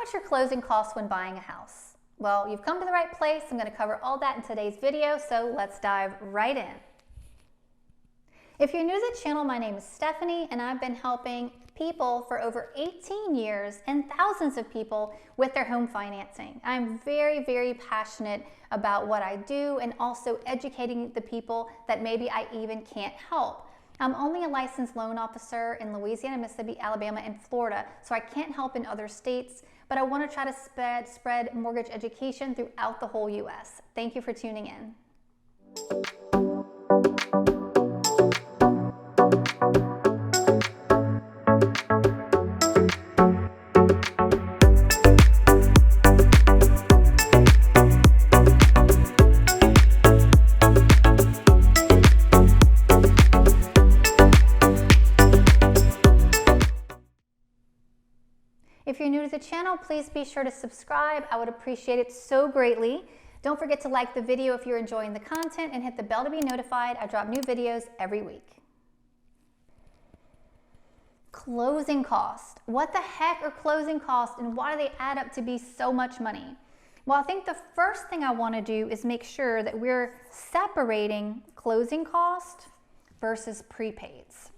much are closing costs when buying a house? Well, you've come to the right place. I'm going to cover all that in today's video, so let's dive right in. If you're new to the channel, my name is Stephanie, and I've been helping people for over 18 years and thousands of people with their home financing. I'm very, very passionate about what I do and also educating the people that maybe I even can't help. I'm only a licensed loan officer in Louisiana, Mississippi, Alabama, and Florida, so I can't help in other states, but I want to try to spread mortgage education throughout the whole U.S. Thank you for tuning in. If you're new to the channel, please be sure to subscribe. I would appreciate it so greatly. Don't forget to like the video if you're enjoying the content and hit the bell to be notified. I drop new videos every week. Closing cost. What the heck are closing costs and why do they add up to be so much money? Well, I think the first thing I want to do is make sure that we're separating closing cost versus prepaids.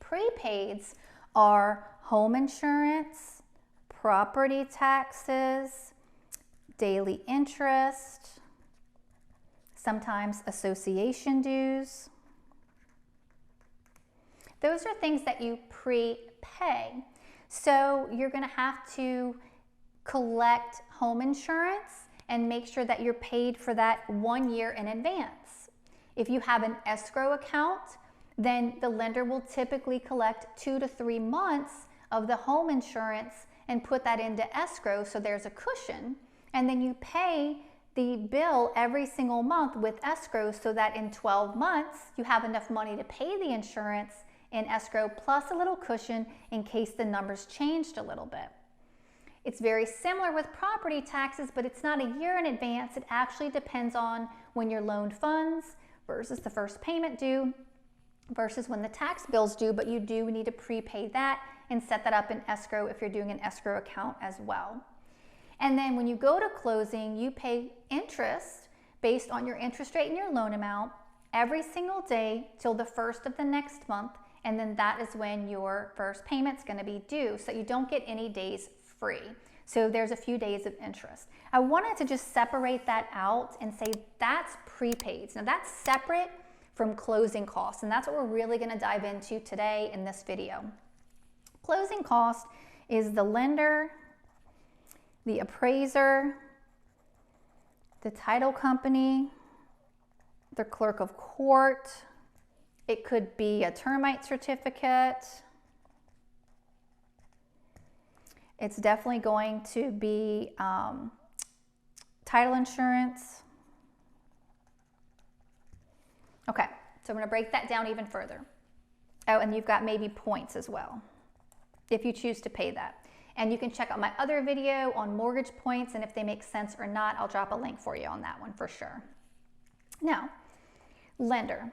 Prepaids are home insurance, property taxes, daily interest, sometimes association dues. Those are things that you prepay. So you're going to have to collect home insurance and make sure that you're paid for that 1 year in advance. If you have an escrow account, then the lender will typically collect 2 to 3 months of the home insurance and put that into escrow so there's a cushion, and then you pay the bill every single month with escrow so that in 12 months you have enough money to pay the insurance in escrow plus a little cushion in case the numbers changed a little bit. It's very similar with property taxes, but it's not a year in advance. It actually depends on when your loaned funds versus the first payment due versus when the tax bill's due, but you do need to prepay that and set that up in escrow if you're doing an escrow account as well. And then when you go to closing, you pay interest based on your interest rate and your loan amount every single day till the first of the next month, and then that is when your first payment's going to be due, so you don't get any days free. So there's a few days of interest. I wanted to just separate that out and say that's prepaids. Now that's separate from closing costs, and that's what we're really going to dive into today in this video. Closing cost is the lender, the appraiser, the title company, the clerk of court. It could be a termite certificate. It's definitely going to be title insurance. Okay, so I'm going to break that down even further. Oh, and you've got maybe points as well, if you choose to pay that. And you can check out my other video on mortgage points, and if they make sense or not, I'll drop a link for you on that one for sure. Now, lender.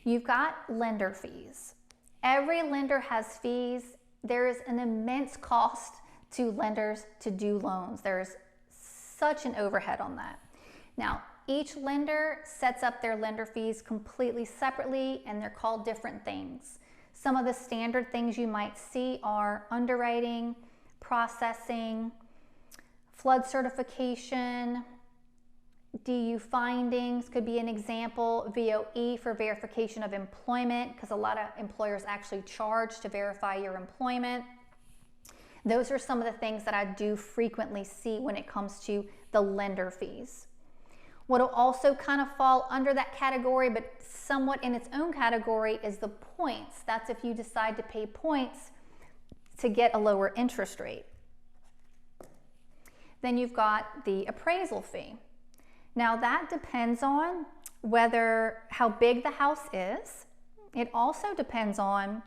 You've got lender fees. Every lender has fees. There is an immense cost to lenders to do loans. There's such an overhead on that. Now, each lender sets up their lender fees completely separately, and they're called different things. Some of the standard things you might see are underwriting, processing, flood certification, DU findings could be an example, VOE for verification of employment, because a lot of employers actually charge to verify your employment. Those are some of the things that I do frequently see when it comes to the lender fees. What will also kind of fall under that category, but somewhat in its own category, is the points. That's if you decide to pay points to get a lower interest rate. Then you've got the appraisal fee. Now that depends on how big the house is. It also depends on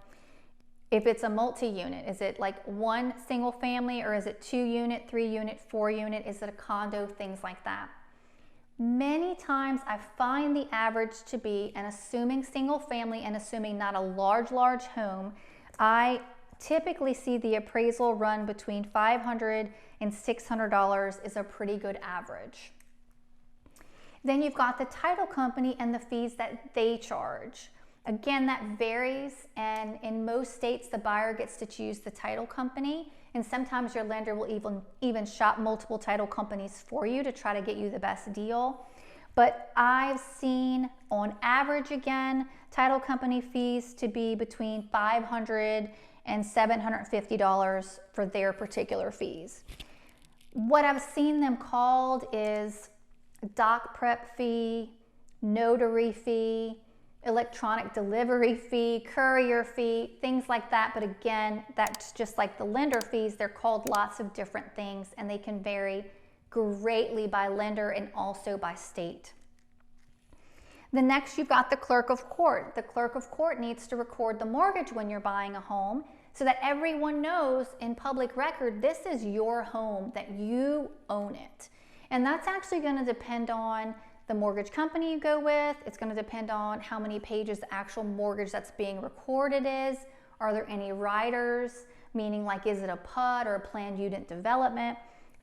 if it's a multi-unit. Is it like one single family, or is it 2-unit, 3-unit, 4-unit? Is it a condo? Things like that. Many times I find the average to be, and assuming single family and assuming not a large home, I typically see the appraisal run between $500 and $600 is a pretty good average. Then you've got the title company and the fees that they charge. Again, that varies, and in most states, the buyer gets to choose the title company, and sometimes your lender will even shop multiple title companies for you to try to get you the best deal. But I've seen, on average again, title company fees to be between $500 and $750 for their particular fees. What I've seen them called is doc prep fee, notary fee, electronic delivery fee, courier fee, things like that. But again, that's just like the lender fees. They're called lots of different things, and they can vary greatly by lender and also by state. The next, you've got the Clerk of Court. The Clerk of Court needs to record the mortgage when you're buying a home so that everyone knows in public record, this is your home, that you own it. And that's actually going to depend on the mortgage company you go with. It's going to depend on how many pages the actual mortgage that's being recorded is. Are there any riders? Meaning, like, is it a PUD or a planned unit development?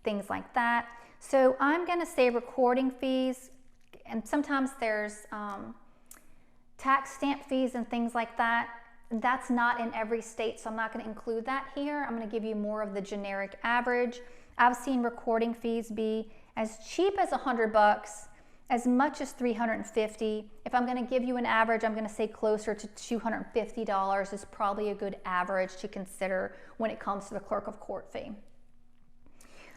Things like that. So I'm going to say recording fees, and sometimes there's tax stamp fees and things like that. That's not in every state, so I'm not going to include that here. I'm going to give you more of the generic average. I've seen recording fees be as cheap as $100, as much as $350. If I'm going to give you an average, I'm going to say closer to $250 is probably a good average to consider when it comes to the Clerk of Court fee.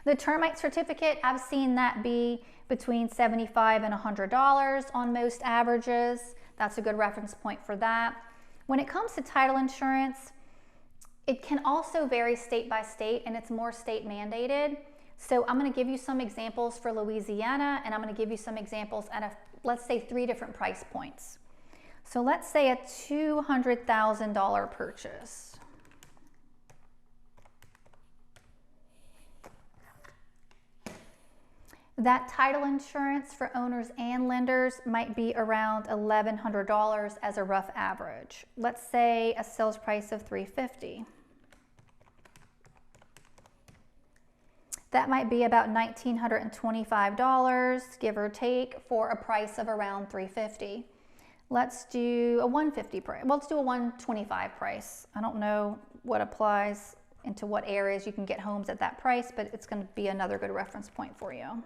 The Termite Certificate, I've seen that be between $75 and $100 on most averages. That's a good reference point for that. When it comes to title insurance, it can also vary state by state, and it's more state mandated. So I'm going to give you some examples for Louisiana, and I'm going to give you some examples at let's say 3 different price points. So let's say a $200,000 purchase. That title insurance for owners and lenders might be around $1,100 as a rough average. Let's say a sales price of $350. That might be about $1,925, give or take, for a price of around $350. Let's do a $150 price. Well, let's do a $125 price. I don't know what applies into what areas you can get homes at that price, but it's going to be another good reference point for you.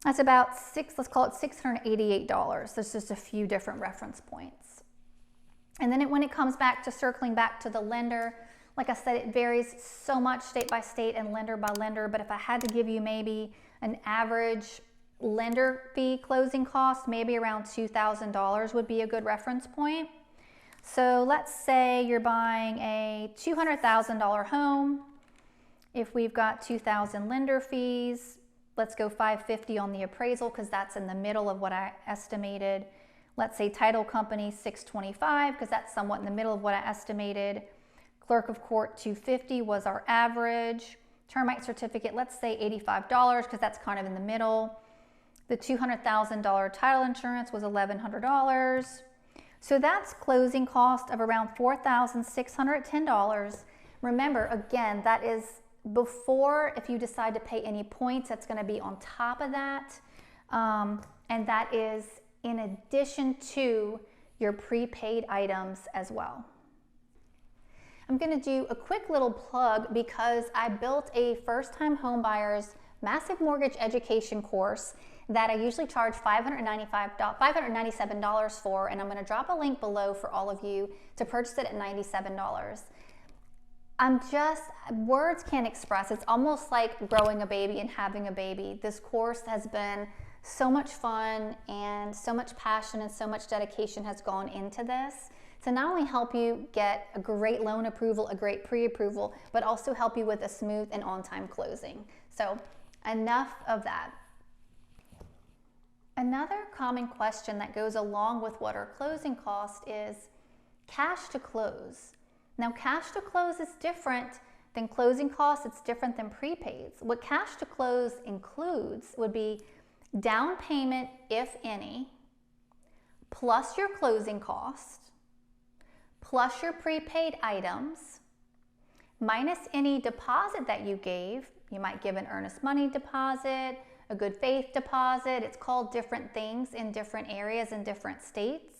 That's about let's call it $688. There's just a few different reference points. And then when it comes back to circling back to the lender, like I said, it varies so much state by state and lender by lender, but if I had to give you maybe an average lender fee closing cost, maybe around $2,000 would be a good reference point. So let's say you're buying a $200,000 home. If we've got $2,000 lender fees, let's go $550 on the appraisal because that's in the middle of what I estimated. Let's say title company $625 because that's somewhat in the middle of what I estimated. Clerk of Court $250 was our average. Termite Certificate, let's say $85 because that's kind of in the middle. The $200,000 title insurance was $1,100. So that's closing cost of around $4,610. Remember, again, that is before, if you decide to pay any points, that's going to be on top of that. And that is in addition to your prepaid items as well. I'm going to do a quick little plug because I built a first-time homebuyers massive mortgage education course that I usually charge $597 for, and I'm going to drop a link below for all of you to purchase it at $97. Words can't express. It's almost like growing a baby and having a baby. This course has been so much fun, and so much passion and so much dedication has gone into this to not only help you get a great loan approval, a great pre-approval, but also help you with a smooth and on-time closing. So enough of that. Another common question that goes along with what our closing cost is cash to close. Now, cash to close is different than closing costs. It's different than prepaids. What cash to close includes would be down payment, if any, plus your closing cost, plus your prepaid items, minus any deposit that you gave. You might give an earnest money deposit, a good faith deposit. It's called different things in different areas in different states.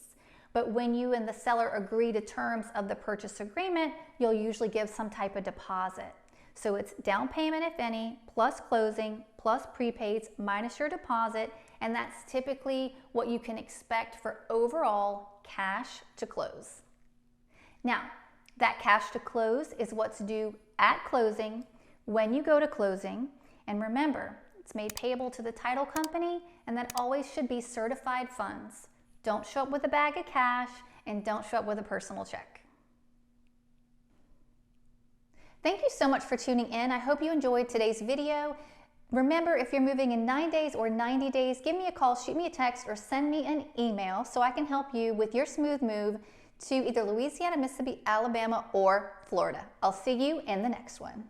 But when you and the seller agree to terms of the purchase agreement, you'll usually give some type of deposit. So it's down payment, if any, plus closing, plus prepaids, minus your deposit, and that's typically what you can expect for overall cash to close. Now, that cash to close is what's due at closing, when you go to closing, and remember, it's made payable to the title company, and that always should be certified funds. Don't show up with a bag of cash, and don't show up with a personal check. Thank you so much for tuning in. I hope you enjoyed today's video. Remember, if you're moving in 9 days or 90 days, give me a call, shoot me a text, or send me an email so I can help you with your smooth move to either Louisiana, Mississippi, Alabama, or Florida. I'll see you in the next one.